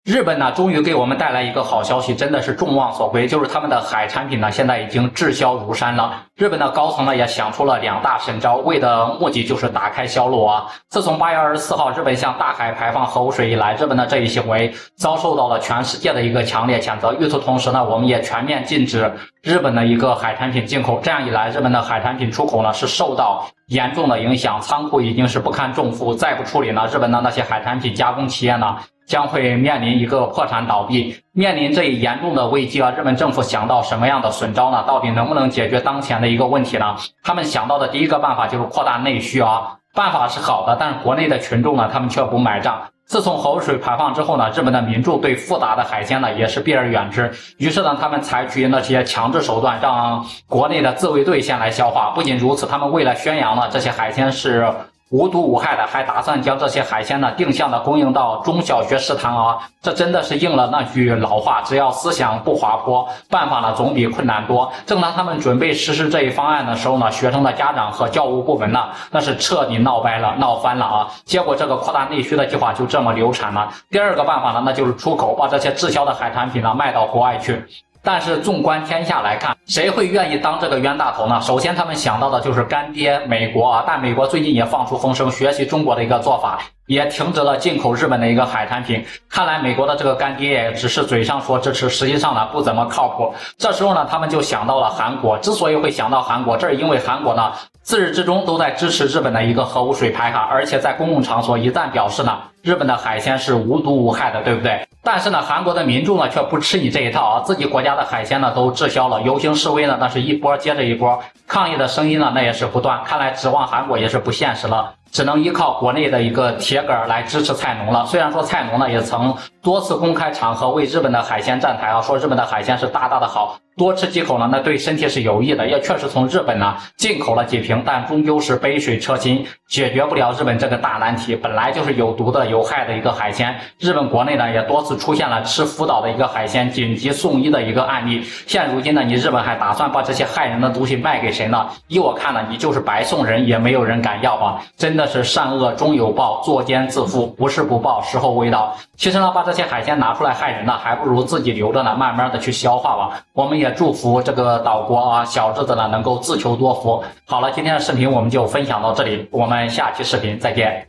日本呢，终于给我们带来一个好消息，真的是众望所归，就是他们的海产品呢，现在已经滞销如山了。日本的高层呢，也想出了2大神招，为的目的就是打开销路啊。自从8月24号日本向大海排放核污水以来，日本的这一行为遭受到了全世界的一个强烈谴责。与此同时呢，我们也全面禁止日本的一个海产品进口。这样一来，日本的海产品出口呢是受到严重的影响，仓库已经是不堪重负，再不处理呢，日本的那些海产品加工企业呢将会面临一个破产倒闭。面临这一严重的危机啊，日本政府想到什么样的损招呢？到底能不能解决当前的一个问题呢？他们想到的第一个办法就是扩大内需啊。办法是好的，但是国内的群众呢，他们却不买账。自从核污水排放之后呢，日本的民众对复杂的海鲜呢也是避而远之。于是呢，他们采取那些强制手段，让国内的自卫队先来消化。不仅如此，他们为了宣扬呢这些海鲜是无毒无害的，还打算将这些海鲜呢定向的供应到中小学食堂啊！这真的是应了那句老话，只要思想不滑坡，办法呢总比困难多。正当他们准备实施这一方案的时候呢，学生的家长和教务部门呢那是彻底闹掰了，闹翻了啊！结果这个扩大内需的计划就这么流产了。第二个办法呢，那就是出口，把这些滞销的海产品呢卖到国外去。但是纵观天下来看，谁会愿意当这个冤大头呢？首先他们想到的就是干爹美国啊，但美国最近也放出风声，学习中国的一个做法，也停止了进口日本的一个海产品。看来美国的这个干爹也只是嘴上说支持，实际上呢不怎么靠谱。这时候呢，他们就想到了韩国。之所以会想到韩国，这是因为韩国呢自始至终都在支持日本的一个核污水排海，而且在公共场所一再表示呢，日本的海鲜是无毒无害的，对不对？但是呢，韩国的民众呢却不吃你这一套啊，自己国家的海鲜呢都滞销了，游行示威呢那是一波接着一波，抗议的声音呢那也是不断。看来指望韩国也是不现实了，只能依靠国内的一个铁杆来支持菜农了。虽然说菜农呢也曾多次公开场合为日本的海鲜站台啊，说日本的海鲜是大大的好，多吃几口呢那对身体是有益的，也确实从日本呢进口了几瓶，但终究是杯水车薪，解决不了日本这个大难题。本来就是有毒的有害的一个海鲜，日本国内呢也多次出现了吃福岛的一个海鲜紧急送医的一个案例。现如今呢，你日本还打算把这些害人的东西卖给谁呢？依我看呢，你就是白送人也没有人敢要啊！真的是善恶终有报，作奸自负，不是不报，时候未到。其实呢，把这些海鲜拿出来害人呢，还不如自己留着呢，慢慢的去消化吧。我们也祝福这个岛国啊，小日子呢能够自求多福。好了，今天的视频我们就分享到这里，我们下期视频再见。